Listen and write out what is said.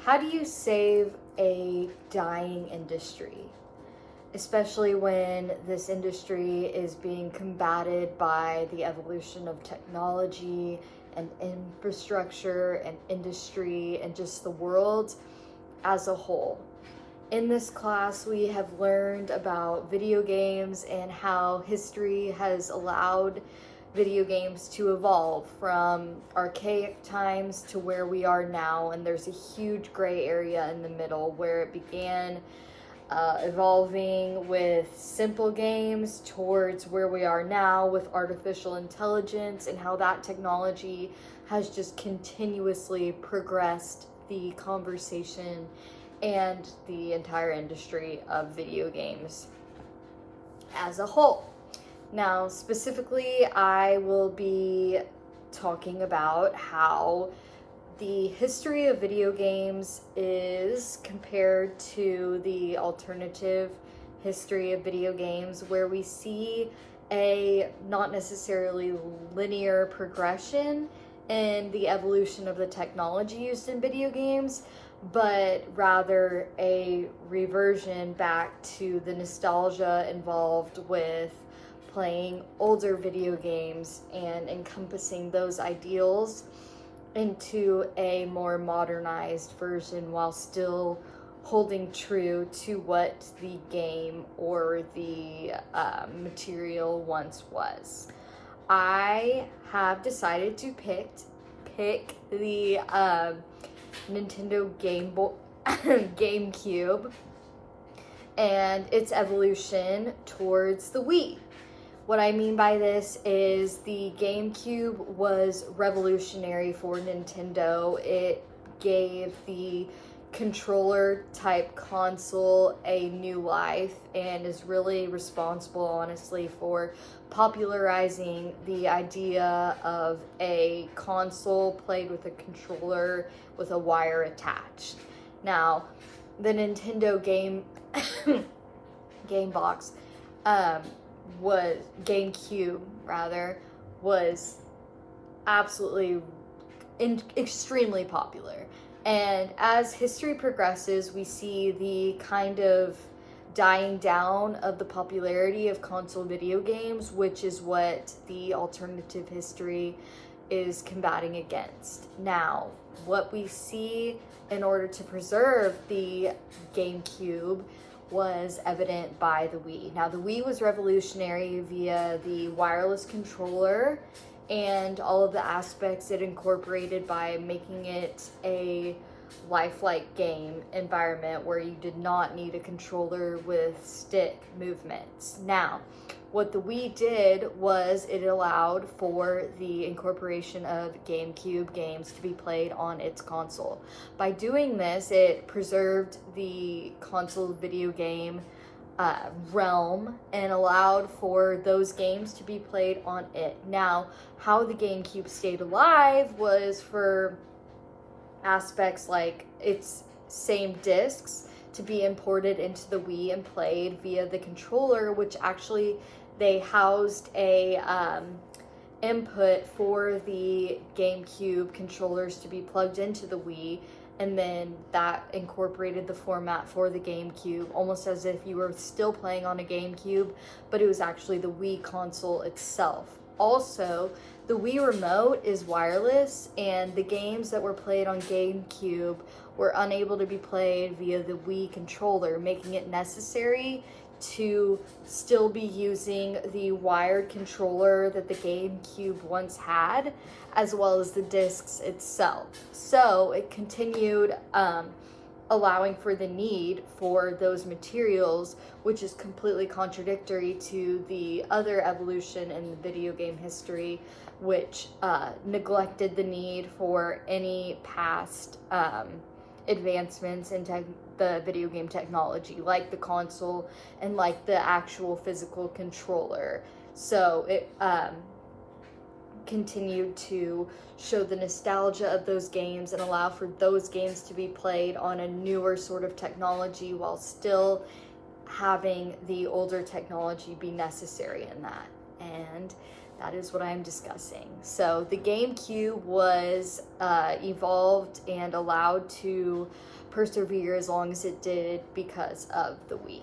How do you save a dying industry? Especially when this industry is being combated by the evolution of technology and infrastructure and industry and just the world as a whole. In this class, we have learned about video games and how history has allowed video games to evolve from archaic times to where we are now, and there's a huge gray area in the middle where it began evolving with simple games towards where we are now with artificial intelligence, and how that technology has just continuously progressed the conversation and the entire industry of video games as a whole. Now, specifically, I will be talking about how the history of video games is compared to the alternative history of video games, where we see a not necessarily linear progression in the evolution of the technology used in video games, but rather a reversion back to the nostalgia involved with playing older video games and encompassing those ideals into a more modernized version while still holding true to what the game or the material once was. I have decided to pick the Nintendo GameCube and its evolution towards the Wii. What I mean by this is the GameCube was revolutionary for Nintendo. It gave the controller type console a new life and is really responsible, honestly, for popularizing the idea of a console played with a controller with a wire attached. Now, the Nintendo GameCube was absolutely extremely popular. And as history progresses, we see the kind of dying down of the popularity of console video games, which is what the alternative history is combating against. Now, what we see in order to preserve the GameCube was evident by the Wii. Now, the Wii was revolutionary via the wireless controller and all of the aspects it incorporated by making it a lifelike game environment where you did not need a controller with stick movements. Now, what the Wii did was it allowed for the incorporation of GameCube games to be played on its console. By doing this, it preserved the console video game realm and allowed for those games to be played on it. Now, how the GameCube stayed alive was for aspects like its same discs to be imported into the Wii and played via the controller, which actually they housed a input for the GameCube controllers to be plugged into the Wii, and then that incorporated the format for the GameCube, almost as if you were still playing on a GameCube, but it was actually the Wii console itself. Also, the Wii Remote is wireless, and the games that were played on GameCube were unable to be played via the Wii controller, making it necessary to still be using the wired controller that the GameCube once had, as well as the discs itself. So it continued allowing for the need for those materials, which is completely contradictory to the other evolution in the video game history, which neglected the need for any past advancements in the video game technology, like the console and like the actual physical controller. So it continued to show the nostalgia of those games and allow for those games to be played on a newer sort of technology while still having the older technology be necessary in that. And that is what I'm discussing. So the GameCube was evolved and allowed to persevere as long as it did because of the Wii.